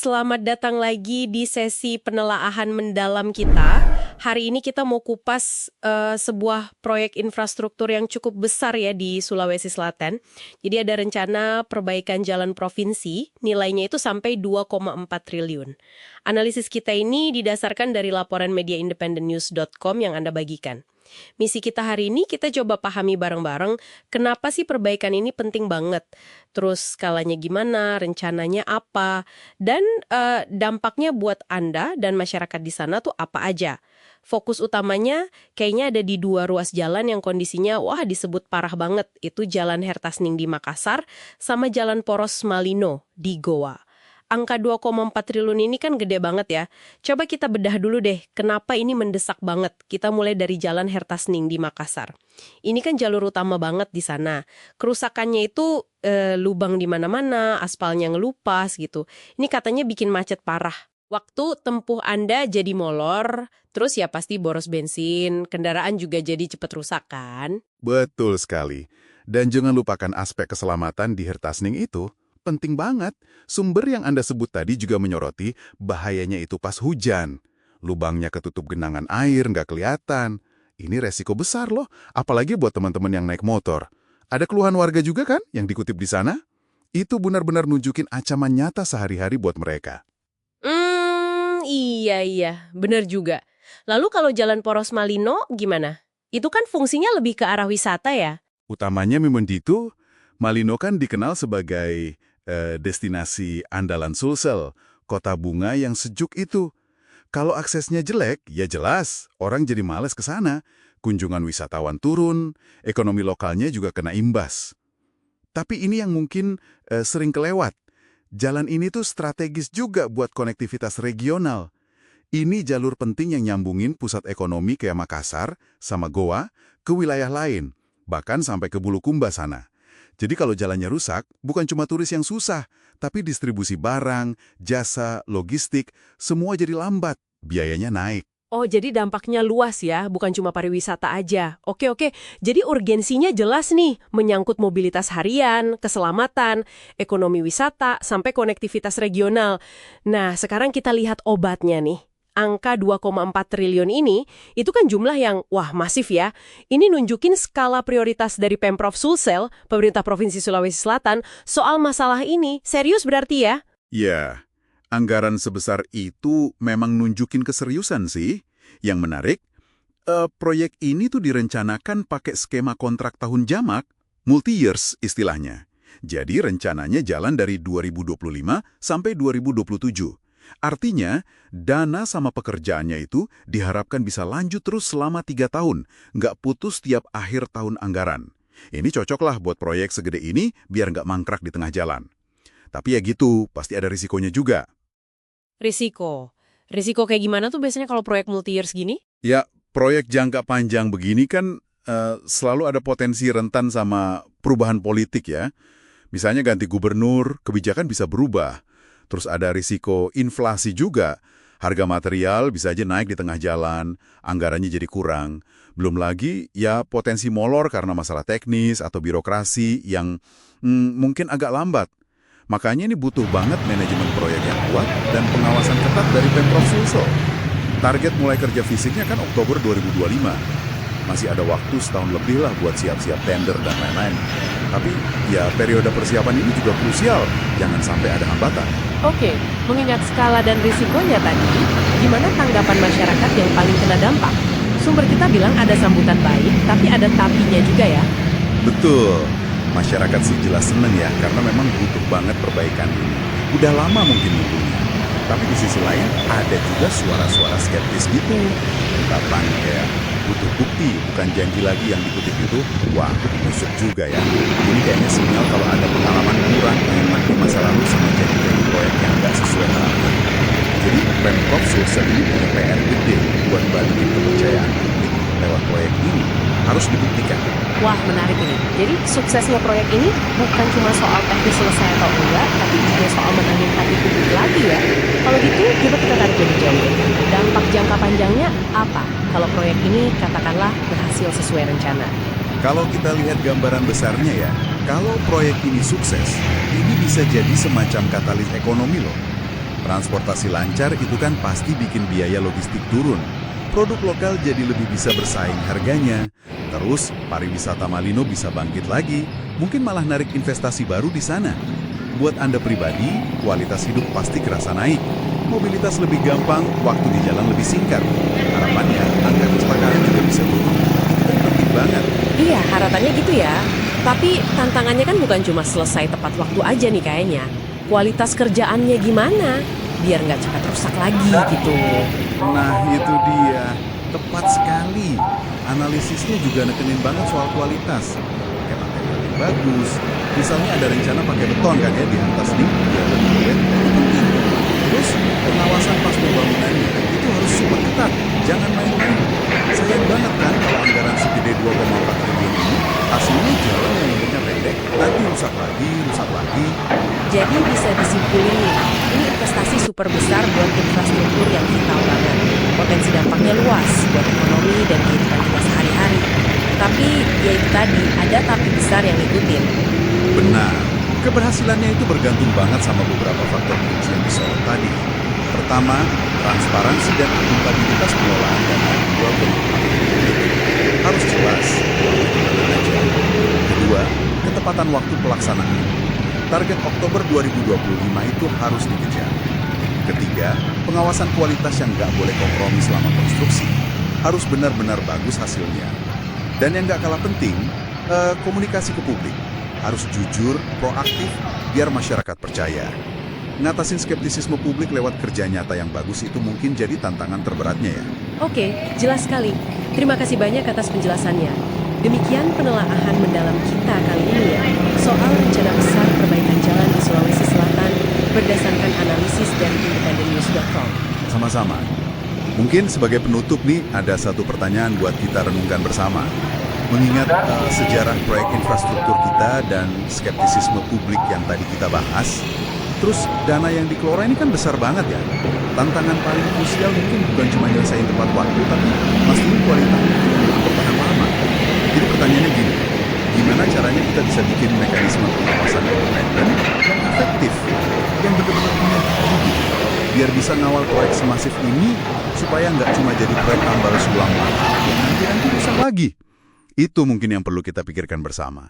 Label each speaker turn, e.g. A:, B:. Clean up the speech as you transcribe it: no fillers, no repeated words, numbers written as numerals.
A: selamat datang lagi di sesi penelaahan mendalam kita. Hari ini kita mau kupas sebuah proyek infrastruktur yang cukup besar ya di Sulawesi Selatan. Jadi ada rencana perbaikan jalan provinsi, nilainya itu sampai 2,4 triliun. Analisis kita ini didasarkan dari laporan media independennews.com yang Anda bagikan. Misi kita hari ini kita coba pahami bareng-bareng kenapa sih perbaikan ini penting banget. Terus skalanya gimana, rencananya apa, dan dampaknya buat Anda dan masyarakat di sana tuh apa aja. Fokus utamanya kayaknya ada di dua ruas jalan yang kondisinya disebut parah banget. Itu Jalan Hertasning di Makassar sama Jalan Poros Malino di Goa. Angka 2,4 triliun ini kan gede banget ya. Coba kita bedah dulu deh, kenapa ini mendesak banget. Kita mulai dari Jalan Hertasning di Makassar. Ini kan jalur utama banget di sana. Kerusakannya itu lubang di mana-mana, aspalnya ngelupas gitu. Ini katanya bikin macet parah. Waktu tempuh Anda jadi molor, terus ya pasti boros bensin, kendaraan juga jadi cepet rusak kan?
B: Betul sekali. Dan jangan lupakan aspek keselamatan di Hertasning itu. Penting banget. Sumber yang Anda sebut tadi juga menyoroti bahayanya itu pas hujan. Lubangnya ketutup genangan air, nggak kelihatan. Ini resiko besar loh, apalagi buat teman-teman yang naik motor. Ada keluhan warga juga kan yang dikutip di sana? Itu benar-benar nunjukin ancaman nyata sehari-hari buat mereka.
A: Iya, bener juga. Lalu kalau Jalan Poros Malino gimana? Itu kan fungsinya lebih ke arah wisata ya?
B: Utamanya memang itu, Malino kan dikenal sebagai destinasi andalan Sulsel, kota bunga yang sejuk itu. Kalau aksesnya jelek, ya jelas, orang jadi males ke sana. Kunjungan wisatawan turun, ekonomi lokalnya juga kena imbas. Tapi ini yang mungkin sering kelewat. Jalan ini tuh strategis juga buat konektivitas regional. Ini jalur penting yang nyambungin pusat ekonomi kayak Makassar sama Goa ke wilayah lain, bahkan sampai ke Bulukumba sana. Jadi kalau jalannya rusak, bukan cuma turis yang susah, tapi distribusi barang, jasa, logistik, semua jadi lambat, biayanya naik.
A: Oh, jadi dampaknya luas ya, bukan cuma pariwisata aja. Oke, jadi urgensinya jelas nih, menyangkut mobilitas harian, keselamatan, ekonomi wisata, sampai konektivitas regional. Nah, sekarang kita lihat obatnya nih. Angka 2,4 triliun ini, itu kan jumlah yang, masif ya. Ini nunjukin skala prioritas dari Pemprov Sulsel, pemerintah Provinsi Sulawesi Selatan, soal masalah ini. Serius berarti ya?
B: Ya, anggaran sebesar itu memang nunjukin keseriusan sih. Yang menarik, proyek ini tuh direncanakan pakai skema kontrak tahun jamak, multi-years istilahnya. Jadi rencananya jalan dari 2025 sampai 2027. Artinya, dana sama pekerjaannya itu diharapkan bisa lanjut terus selama 3 tahun, nggak putus tiap akhir tahun anggaran. Ini cocoklah buat proyek segede ini biar nggak mangkrak di tengah jalan. Tapi ya gitu, pasti ada risikonya juga.
A: Risiko kayak gimana tuh biasanya kalau proyek multi-years gini?
B: Ya, proyek jangka panjang begini kan selalu ada potensi rentan sama perubahan politik ya. Misalnya ganti gubernur, kebijakan bisa berubah. Terus ada risiko inflasi juga. Harga material bisa aja naik di tengah jalan, anggarannya jadi kurang. Belum lagi ya potensi molor karena masalah teknis atau birokrasi yang mungkin agak lambat. Makanya ini butuh banget manajemen proyek yang kuat dan pengawasan ketat dari Pemprov Sulsel. Target mulai kerja fisiknya kan Oktober 2025. Masih ada waktu setahun lebih lah buat siap-siap tender dan lain-lain. Tapi ya periode persiapan ini juga krusial, jangan sampai ada hambatan.
A: Oke, mengingat skala dan risikonya tadi, gimana tanggapan masyarakat yang paling kena dampak? Sumber kita bilang ada sambutan baik, tapi ada tapinya juga ya.
B: Betul, masyarakat sih jelas seneng ya, karena memang butuh banget perbaikan ini. Udah lama mungkin nunggunya. Tapi di sisi lain, ada juga suara-suara skeptis gitu. Ungkapan kayak, butuh bukti, bukan janji lagi yang dikutip itu. Wah, busuk juga ya. Ini kayaknya sinyal kalau ada pengalaman kurang enak di masa lalu sama janji-janji proyek yang nggak sesuai harapan. Jadi, Pemprov Sulsel ini punya PR gede buat balikin kepercayaan publik lewat proyek ini. Harus dibuktikan.
A: Wah, menarik ini. Jadi, suksesnya proyek ini bukan cuma soal teknis selesai atau enggak, tapi juga soal menangin hati publik lagi ya. Kalau gitu, coba kita tarik lebih jauh. Dampak jangka panjangnya apa kalau proyek ini katakanlah berhasil sesuai rencana?
B: Kalau kita lihat gambaran besarnya ya, kalau proyek ini sukses, ini bisa jadi semacam katalis ekonomi loh. Transportasi lancar itu kan pasti bikin biaya logistik turun. Produk lokal jadi lebih bisa bersaing harganya. Terus, pariwisata Malino bisa bangkit lagi, mungkin malah narik investasi baru di sana. Buat Anda pribadi, kualitas hidup pasti kerasa naik. Mobilitas lebih gampang, waktu di jalan lebih singkat. Harapannya, angka kecelakaan juga bisa turun. Itu kan penting banget.
A: Iya, harapannya gitu ya. Tapi tantangannya kan bukan cuma selesai tepat waktu aja nih kayaknya. Kualitas kerjaannya gimana? Biar nggak cepat rusak lagi gitu.
B: Nah, itu dia. Tepat sekali. Analisisnya juga nekenin banget soal kualitas. Pakai material yang bagus. Misalnya ada rencana pakai beton kan ya di atas nih, biar lebih awet. Itu penting. Terus, pengawasan pas pembangunannya itu harus super ketat. Jangan main-main. Sayang banget kan kalau anggaran segede 2,4 triliun ini, hasilnya jalan yang umurnya pendek, nanti rusak lagi.
A: Jadi bisa disimpulin nih, ini investasi super besar buat infrastruktur yang vital banget. Potensi dampaknya luas buat ekonomi dan kehidupan kita sehari-hari. Tapi ya itu tadi, ada tapi besar yang ngikutin.
B: Benar, keberhasilannya itu bergantung banget sama beberapa faktor kunci yang disorot tadi. Pertama, transparansi dan akuntabilitas pengelolaan dana 2,4 triliun itu harus jelas, uangnya kemana aja. Kedua, ketepatan waktu pelaksanaan. Target Oktober 2025 itu harus dikejar. Ketiga, pengawasan kualitas yang nggak boleh kompromi selama konstruksi. Harus benar-benar bagus hasilnya. Dan yang nggak kalah penting, komunikasi ke publik. Harus jujur, proaktif, biar masyarakat percaya. Ngatasin skeptisisme publik lewat kerja nyata yang bagus itu mungkin jadi tantangan terberatnya ya.
A: Oke, jelas sekali. Terima kasih banyak atas penjelasannya. Demikian penelaahan mendalam kita kali ini ya, soal rencana besar perbaikan jalan di Sulawesi Selatan berdasarkan analisis dari independennews.com.
B: Sama-sama. Mungkin sebagai penutup nih, ada satu pertanyaan buat kita renungkan bersama. Mengingat sejarah proyek infrastruktur kita dan skeptisisme publik yang tadi kita bahas, terus dana yang dikelola ini kan besar banget ya. Tantangan paling krusial mungkin bukan cuma nyelesain tepat waktu, tapi mastiin kualitasnya itu bertahan lama. Jadi pertanyaannya gini, gimana caranya kita bisa bikin mekanisme pengawasan independen yang efektif, yang benar-benar punya gigi, biar bisa ngawal proyek semasif ini supaya nggak cuma jadi proyek tambal sulam mahal yang nanti rusak lagi. Itu mungkin yang perlu kita pikirkan bersama.